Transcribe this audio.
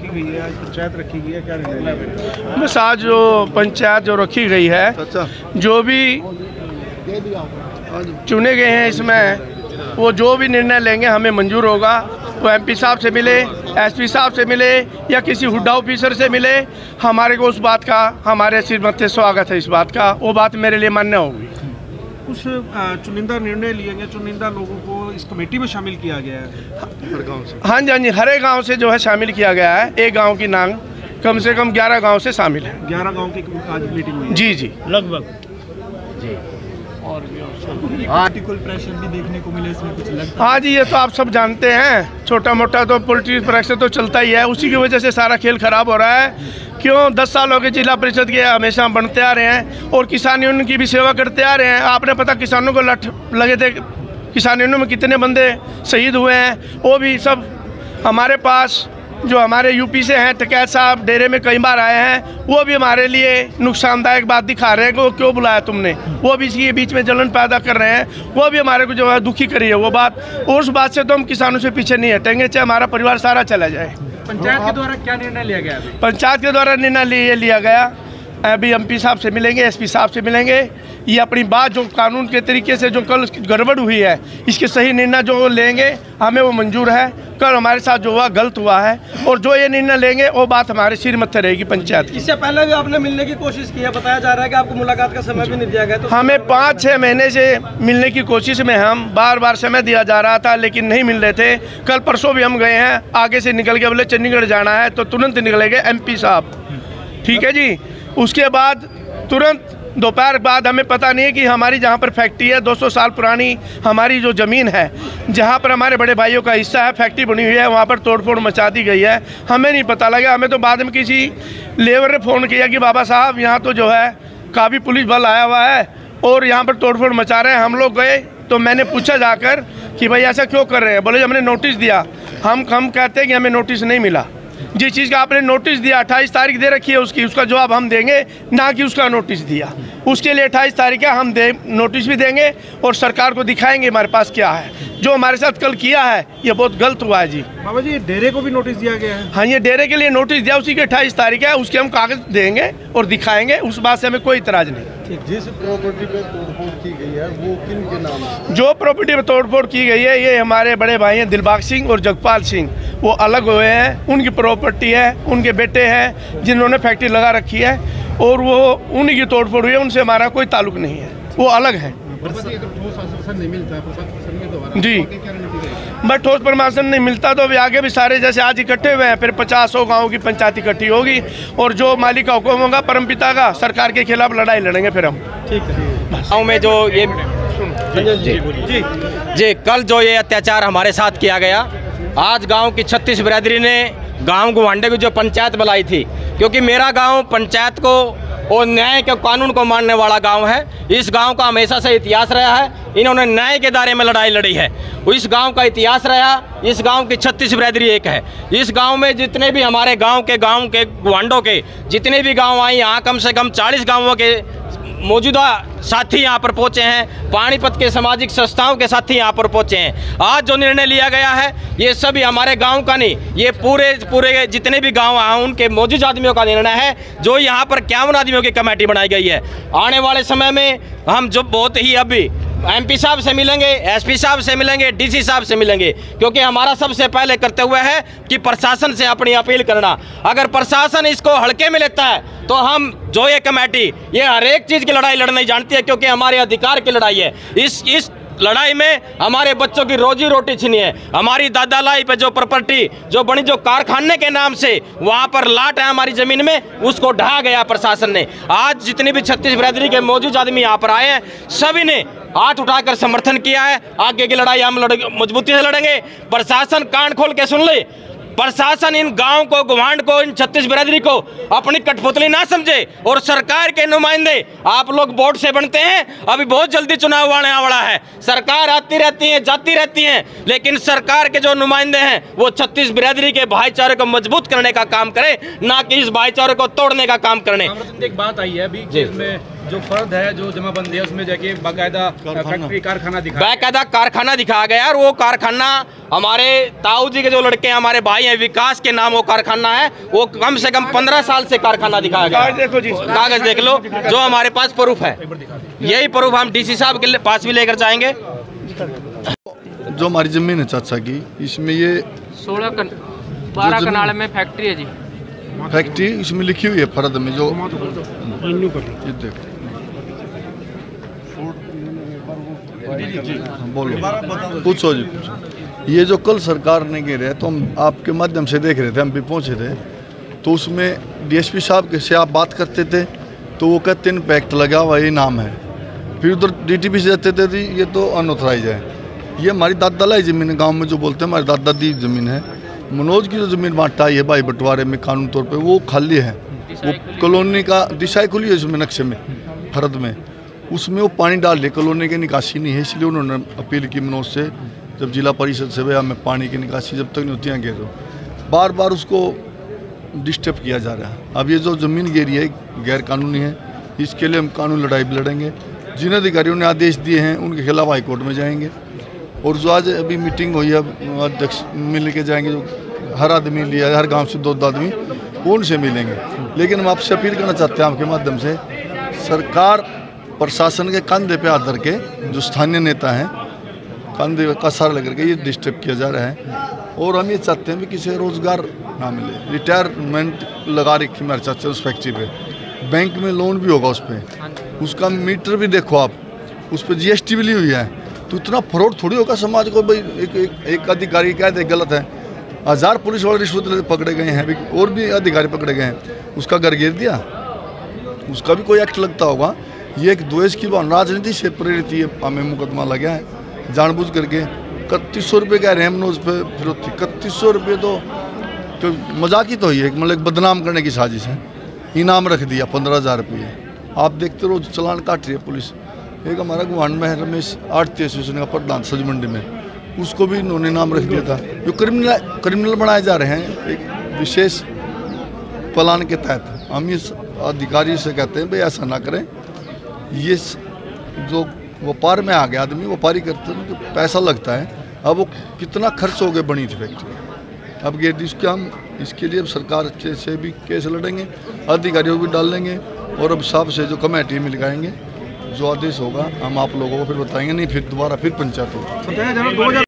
रखी गई है, आज पंचायत रखी गई है, क्या निर्णय? बस आज जो पंचायत जो रखी गई है, जो भी चुने गए हैं इसमें, वो जो भी निर्णय लेंगे हमें मंजूर होगा। वो एमपी साहब से मिले, एसपी साहब से मिले या किसी हुड्डा ऑफिसर से मिले, हमारे को उस बात का हमारे सिर मत्थे स्वागत है। इस बात का वो बात मेरे लिए मान्य होगी। कुछ चुनिंदा निर्णय लिए गए, चुनिंदा लोगों को इस कमेटी में शामिल किया गया है हर गांव से। हाँ जी, हाँ जी, हर एक गाँव से जो है शामिल किया गया है। एक गाँव की नांग कम से कम 11 गाँव से शामिल है। 11 गाँव की आज मीटिंग हुई? जी जी, लगभग। जी, और भी पॉलिटिकल प्रेशर भी देखने को मिले इसमें, कुछ लगता है? हाँ जी, ये तो आप सब जानते हैं, छोटा मोटा तो पॉलिटिकल प्रेशर तो चलता ही है। उसी की वजह से सारा खेल खराब हो रहा है। क्यों 10 साल हो गए जिला परिषद के, हमेशा बनते आ रहे हैं और किसान यूनियन की भी सेवा करते आ रहे हैं। आपने पता किसानों को लठ लगे थे, किसान यूनियन में कितने बंदे शहीद हुए हैं, वो भी सब हमारे पास जो हमारे यूपी से हैं, टकैत साहब डेरे में कई बार आए हैं, वो भी हमारे लिए नुकसानदायक बात दिखा रहे हैं कि वो क्यों बुलाया तुमने। वो भी इसके बीच में जलन पैदा कर रहे हैं, वो भी हमारे को जो है दुखी करी है वो बात। उस बात से तो हम किसानों से पीछे नहीं हटेंगे, चाहे हमारा परिवार सारा चला जाए। पंचायत के द्वारा क्या निर्णय लिया गया? पंचायत के द्वारा निर्णय ये लिया गया, अभी एमपी साहब से मिलेंगे, एसपी साहब से मिलेंगे। ये अपनी बात जो कानून के तरीके से जो कल गड़बड़ हुई है, इसके सही निर्णय जो लेंगे हमें वो मंजूर है। कल हमारे साथ जो हुआ गलत हुआ है, और जो ये निर्णय लेंगे वो बात हमारे सिर मत्थे रहेगी पंचायत की। इससे पहले भी आपने मिलने की कोशिश की है, बताया जा रहा है कि आपको मुलाकात का समय भी नहीं दिया गया। तो हमें 5-6 महीने से मिलने की कोशिश में हम बार समय दिया जा रहा था, लेकिन नहीं मिल रहे थे। कल परसों भी हम गए हैं, आगे से निकल के बोले चंडीगढ़ जाना है, तो तुरंत निकले गए एमपी साहब। ठीक है जी। उसके बाद तुरंत दोपहर बाद हमें पता नहीं है कि हमारी जहाँ पर फैक्ट्री है, 200 साल पुरानी हमारी जो ज़मीन है, जहाँ पर हमारे बड़े भाइयों का हिस्सा है, फैक्ट्री बनी हुई है, वहाँ पर तोड़फोड़ मचा दी गई है। हमें नहीं पता लगा। हमें तो बाद में किसी लेबर ने फ़ोन किया कि बाबा साहब यहाँ तो जो है काफ़ी पुलिस बल आया हुआ है और यहाँ पर तोड़फोड़ मचा रहे हैं। हम लोग गए तो मैंने पूछा जाकर कि भाई ऐसा क्यों कर रहे हैं? बोले हमने नोटिस दिया। हम कहते हैं कि हमें नोटिस नहीं मिला। जिस चीज़ का आपने नोटिस दिया 28 तारीख दे रखी है उसका जवाब हम देंगे, ना कि उसका नोटिस दिया। उसके लिए 28 तारीख है, हम नोटिस भी देंगे और सरकार को दिखाएंगे हमारे पास क्या है। जो हमारे साथ कल किया है ये बहुत गलत हुआ है जी। बाबा जी, डेरे को भी नोटिस दिया गया है? हाँ, ये डेरे के लिए नोटिस दिया, उसी के 28 तारीख है, उसके हम कागज देंगे और दिखाएंगे। उस बात से हमें कोई इतराज नहीं। जिस प्रॉपर्टी पे तोड़फोड़ की गई है वो किन के नाम है? जो प्रॉपर्टी पे तोड़फोड़ की गई है ये हमारे बड़े भाई हैं दिलबाग सिंह और जगपाल सिंह, वो अलग हुए हैं। उनकी प्रॉपर्टी है, उनके बेटे हैं जिन्होंने फैक्ट्री लगा रखी है और वो उन्हीं की तोड़फोड़ हुई है, उनसे हमारा कोई ताल्लुक नहीं है, वो अलग है जी। बट ठोस प्रमाशन नहीं मिलता तो अभी आगे भी सारे जैसे आज इकट्ठे हुए हैं, फिर 50-100 गाँव की पंचायत इकट्ठी होगी और जो मालिक का हुक्म होगा परमपिता का, सरकार के खिलाफ लड़ाई लड़ेंगे फिर हम। ठीक है। गाँव में जो ये जी कल जो ये अत्याचार हमारे साथ किया गया, आज गांव की 36 बिरादरी ने गांव गुवांडे की जो पंचायत बुलाई थी, क्योंकि मेरा गांव पंचायत को और न्याय के कानून को मानने वाला गांव है। इस गांव का हमेशा से इतिहास रहा है, इन्होंने न्याय के दायरे में लड़ाई लड़ी है, इस गांव का इतिहास रहा। इस गांव की 36 बिरादरी एक है। इस गांव में जितने भी हमारे गांव के गुवांडों के जितने भी गांव आए, यहाँ कम से कम 40 गाँवों के मौजूदा साथी यहाँ पर पहुँचे हैं, पानीपत के सामाजिक संस्थाओं के साथी यहाँ पर पहुँचे हैं। आज जो निर्णय लिया गया है ये सभी हमारे गांव का नहीं, ये पूरे जितने भी गांव हैं उनके मौजूद आदमियों का निर्णय है। जो यहाँ पर 51 आदमियों की कमेटी बनाई गई है। आने वाले समय में हम जो बहुत ही अभी एमपी साहब से मिलेंगे, एसपी साहब से मिलेंगे, डीसी साहब से मिलेंगे, क्योंकि हमारा सबसे पहले कर्तव्य है कि प्रशासन से अपनी अपील करना। अगर प्रशासन इसको हल्के में लेता है तो हम जो ये कमेटी ये हर एक चीज़ की लड़ाई लड़नी जानती है, क्योंकि हमारे अधिकार की लड़ाई है। इस लड़ाई में हमारे बच्चों की रोजी रोटी छीनी है। हमारी दादा लाई पे जो प्रॉपर्टी जो बनी, जो कारखाने के नाम से वहाँ पर लाट है हमारी ज़मीन में, उसको ढहा गया प्रशासन ने। आज जितनी भी 36 बिरादरी के मौजूद आदमी यहाँ पर आए हैं, सभी ने हाथ उठाकर समर्थन किया है। आगे की लड़ाई हम मजबूती से लड़ेंगे। प्रशासन कान खोल के सुन ले। प्रशासन इन गांव को, गुवांड को, इन 36 बिरादरी को अपनी कठपुतली ना समझे। और सरकार के नुमाइंदे आप लोग वोट से बनते हैं, अभी बहुत जल्दी चुनाव आने वाला है। सरकार आती रहती है, जाती रहती है, लेकिन सरकार के जो नुमाइंदे हैं वो 36 बिरादरी के भाईचारे को मजबूत करने का काम करे, ना कि इस भाईचारे को तोड़ने का काम करने। एक बात आई है अभी जिसमें जो फर्द है जो जमाबंदी है उसमें जाके बाकायदा फैक्ट्री कारखाना दिखा बाकायदा कारखाना दिखाया गया और वो कारखाना हमारे ताऊ जी के जो लड़के हैं, हमारे भाई हैं, विकास के नाम वो कारखाना है। वो कम से कम 15 साल से कारखाना दिखाया गया। देखो जी, कागज देख लो, जो हमारे पास प्रूफ है। यही प्रूफ हम डीसी साहब के पास भी लेकर जाएंगे। जो हमारी जमीन है चाचा की, इसमें ये 12 कनाल में फैक्ट्री है जी। फैक्ट्री इसमें लिखी हुई है फर्द में, जो ये देखो बोलो, पूछो जी पूछो। ये जो कल सरकार ने घेरे है, तो हम आपके माध्यम से देख रहे थे, हम भी पहुंचे थे, तो उसमें डीएसपी साहब के से आप बात करते थे तो वो कहते हैं पैक्ट लगा हुआ ये नाम है। फिर उधर डीटीपी से जाते थे ये तो अनऑथराइज है। ये हमारी दादा लाई ज़मीन है, गांव में जो बोलते हैं हमारी दादा दी ज़मीन है। मनोज की जो ज़मीन बांटा है भाई बंटवारे में कानून तौर पे, वो खाली है। वो कॉलोनी का दिशाएं खुली है उसमें नक्शे में फर्द में, उसमें वो पानी डाल रहे, कॉलोनी की निकासी नहीं है, इसलिए उन्होंने अपील की मनोज से, जब जिला परिषद से भैया मैं पानी की निकासी जब तक नहीं होती हैं घेरो, बार बार उसको डिस्टर्ब किया जा रहा है। अब ये जो ज़मीन घेरी है गैर कानूनी है, इसके लिए हम कानून लड़ाई भी लड़ेंगे। जिन अधिकारियों ने आदेश दिए हैं उनके खिलाफ हाईकोर्ट में जाएंगे। और जो आज अभी मीटिंग हुई है, अध्यक्ष मिल के जाएंगे, जो हर आदमी लिया है, हर गांव से 2 आदमी, वो उनसे मिलेंगे। लेकिन हम आपसे अपील करना चाहते हैं आपके माध्यम से, सरकार प्रशासन के कंधे पे हाथ धर के, जो स्थानीय नेता हैं कंधे का सहारा लेकर के ये डिस्टर्ब किया जा रहा है। और हम ये चाहते हैं भी किसी रोज़गार ना मिले। रिटायरमेंट लगा रखी मेरे चाचा उस फैक्ट्री पे, बैंक में लोन भी होगा उस पर, उसका मीटर भी देखो आप, उस पर GST भी ली हुई है। तो इतना फ्रॉड थोड़ी होगा समाज को भाई, एक अधिकारी कह दे गलत है, 1000 पुलिस वाले रिश्वत पकड़े गए हैं, और भी अधिकारी पकड़े गए हैं, उसका घर घेर दिया, उसका भी कोई एक्ट लगता होगा। ये एक द्वेष की भावना राजनीति से प्रेरित ये हमें मुकदमा लगा है जानबूझ करके। 3100 रुपये कह रहे हैं मनोज पे फिरौती, 3100 रुपये तो मजाक ही तो ही है, मतलब बदनाम करने की साजिश है। इनाम रख दिया 15,000 रुपये, आप देखते रोज चलान काट रही है पुलिस। एक हमारा गुवाहांड में है रमेश, आढ़ती एसोसिएशन का प्रधान सब्जी मंडी में, उसको भी इन्होंने नाम रख दिया था। जो क्रिमिनल बनाए जा रहे हैं एक विशेष प्लान के तहत। हम इस अधिकारी से कहते हैं भाई ऐसा ना करें। ये जो व्यापार में आ गया आदमी, व्यापारी करते हैं तो पैसा लगता है। अब वो कितना खर्च हो गया बनी थी फैक्ट्री, अब ये इसके हम इसके लिए सरकार से भी केस लड़ेंगे, अधिकारियों को भी डाल लेंगे, और अब साहब से जो कमेटी मिलवाएंगे, जो आदेश होगा हम आप लोगों को फिर बताएंगे। नहीं फिर दोबारा फिर पंचायत होगी।